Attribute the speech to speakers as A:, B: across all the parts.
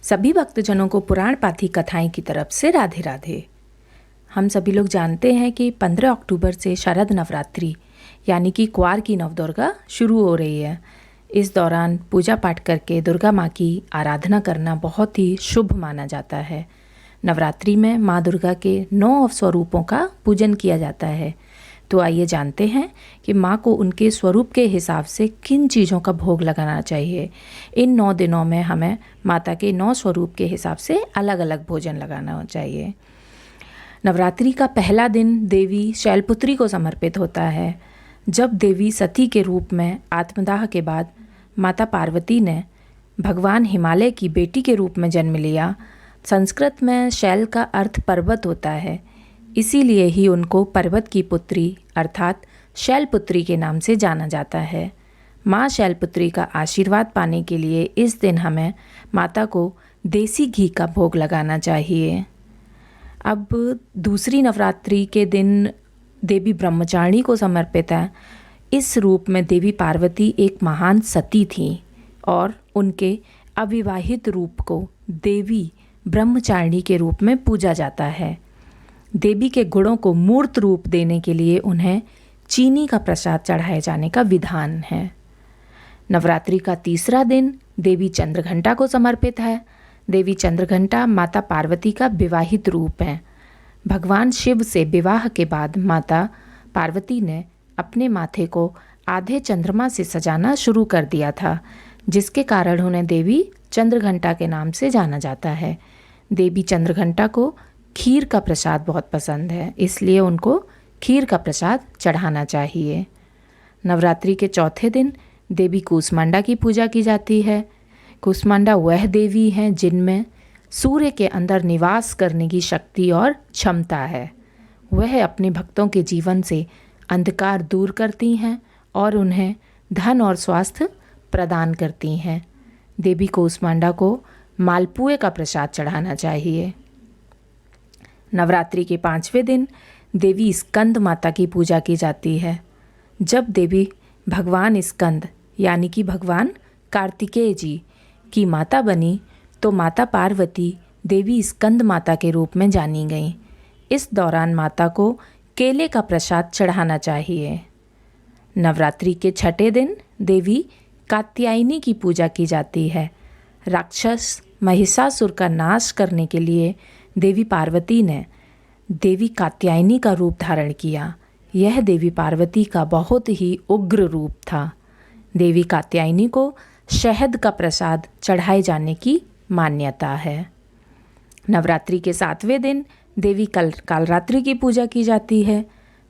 A: सभी भक्तजनों को पुराण पाथी कथाएं की तरफ से राधे राधे। हम सभी लोग जानते हैं कि 15 अक्टूबर से शरद नवरात्रि यानी कि क्वार की नवदुर्गा शुरू हो रही है। इस दौरान पूजा पाठ करके दुर्गा माँ की आराधना करना बहुत ही शुभ माना जाता है। नवरात्रि में माँ दुर्गा के 9 स्वरूपों का पूजन किया जाता है। तो आइए जानते हैं कि माँ को उनके स्वरूप के हिसाब से किन चीज़ों का भोग लगाना चाहिए। इन 9 दिनों में हमें माता के 9 स्वरूप के हिसाब से अलग अलग भोजन लगाना चाहिए। नवरात्रि का पहला दिन देवी शैलपुत्री को समर्पित होता है। जब देवी सती के रूप में आत्मदाह के बाद माता पार्वती ने भगवान हिमालय की बेटी के रूप में जन्म लिया। संस्कृत में शैल का अर्थ पर्वत होता है, इसीलिए ही उनको पर्वत की पुत्री अर्थात शैलपुत्री के नाम से जाना जाता है। माँ शैलपुत्री का आशीर्वाद पाने के लिए इस दिन हमें माता को देसी घी का भोग लगाना चाहिए। अब दूसरी नवरात्रि के दिन देवी ब्रह्मचारिणी को समर्पित है। इस रूप में देवी पार्वती एक महान सती थी और उनके अविवाहित रूप को देवी ब्रह्मचारिणी के रूप में पूजा जाता है। देवी के गुणों को मूर्त रूप देने के लिए उन्हें चीनी का प्रसाद चढ़ाए जाने का विधान है। नवरात्रि का तीसरा दिन देवी चंद्रघंटा को समर्पित है। देवी चंद्रघंटा माता पार्वती का विवाहित रूप है। भगवान शिव से विवाह के बाद माता पार्वती ने अपने माथे को आधे चंद्रमा से सजाना शुरू कर दिया था, जिसके कारण उन्हें देवी चंद्रघंटा के नाम से जाना जाता है। देवी चंद्रघंटा को खीर का प्रसाद बहुत पसंद है, इसलिए उनको खीर का प्रसाद चढ़ाना चाहिए। नवरात्रि के चौथे दिन देवी कूष्मांडा की पूजा की जाती है। कूष्मांडा वह देवी हैं जिनमें सूर्य के अंदर निवास करने की शक्ति और क्षमता है। वह अपने भक्तों के जीवन से अंधकार दूर करती हैं और उन्हें धन और स्वास्थ्य प्रदान करती हैं। देवी कूष्मांडा को मालपुए का प्रसाद चढ़ाना चाहिए। नवरात्रि के 5वें दिन देवी स्कंद माता की पूजा की जाती है। जब देवी भगवान स्कंद यानी कि भगवान कार्तिकेय जी की माता बनी तो माता पार्वती देवी स्कंद माता के रूप में जानी गईं। इस दौरान माता को केले का प्रसाद चढ़ाना चाहिए। नवरात्रि के 6ठे दिन देवी कात्यायनी की पूजा की जाती है। राक्षस महिषासुर का नाश करने के लिए देवी पार्वती ने देवी कात्यायनी का रूप धारण किया। यह देवी पार्वती का बहुत ही उग्र रूप था। देवी कात्यायनी को शहद का प्रसाद चढ़ाए जाने की मान्यता है। नवरात्रि के 7वें दिन देवी कालरात्रि की पूजा की जाती है।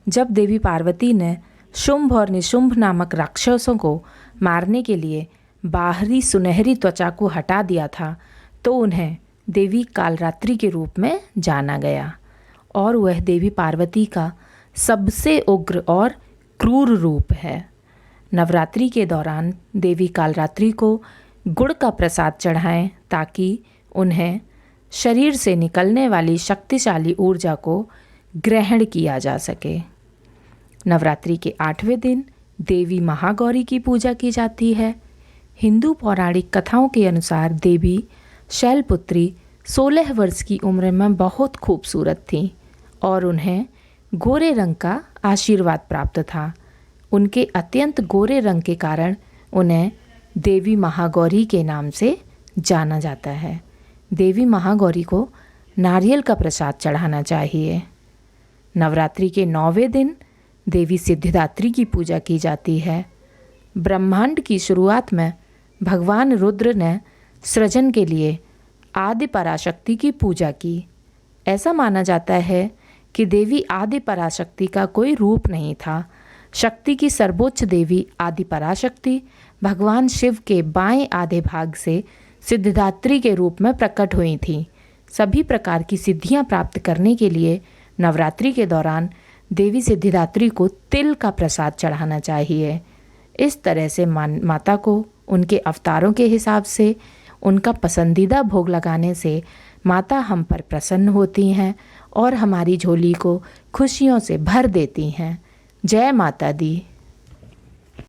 A: जब देवी पार्वती ने शुंभ और निशुंभ नामक राक्षसों को मारने के लिए बाहरी सुनहरी त्वचा को हटा दिया था, तो उन्हें देवी कालरात्रि के रूप में जाना गया और वह देवी पार्वती का सबसे उग्र और क्रूर रूप है। नवरात्रि के दौरान देवी कालरात्रि को गुड़ का प्रसाद चढ़ाएं ताकि उन्हें शरीर से निकलने वाली शक्तिशाली ऊर्जा को ग्रहण किया जा सके। नवरात्रि के 8वें दिन देवी महागौरी की पूजा की जाती है। हिंदू पौराणिक कथाओं के अनुसार देवी शैलपुत्री 16 वर्ष की उम्र में बहुत खूबसूरत थीं और उन्हें गोरे रंग का आशीर्वाद प्राप्त था। उनके अत्यंत गोरे रंग के कारण उन्हें देवी महागौरी के नाम से जाना जाता है। देवी महागौरी को नारियल का प्रसाद चढ़ाना चाहिए। नवरात्रि के 9वें दिन देवी सिद्धिदात्री की पूजा की जाती है। ब्रह्मांड की शुरुआत में भगवान रुद्र ने सृजन के लिए आदि पराशक्ति की पूजा की। ऐसा माना जाता है कि देवी आदि पराशक्ति का कोई रूप नहीं था। शक्ति की सर्वोच्च देवी आदि पराशक्ति भगवान शिव के बाएं आधे भाग से सिद्धिदात्री के रूप में प्रकट हुई थी। सभी प्रकार की सिद्धियां प्राप्त करने के लिए नवरात्रि के दौरान देवी सिद्धिदात्री को तिल का प्रसाद चढ़ाना चाहिए। इस तरह से माता को उनके अवतारों के हिसाब से उनका पसंदीदा भोग लगाने से माता हम पर प्रसन्न होती हैं और हमारी झोली को खुशियों से भर देती हैं। जय माता दी।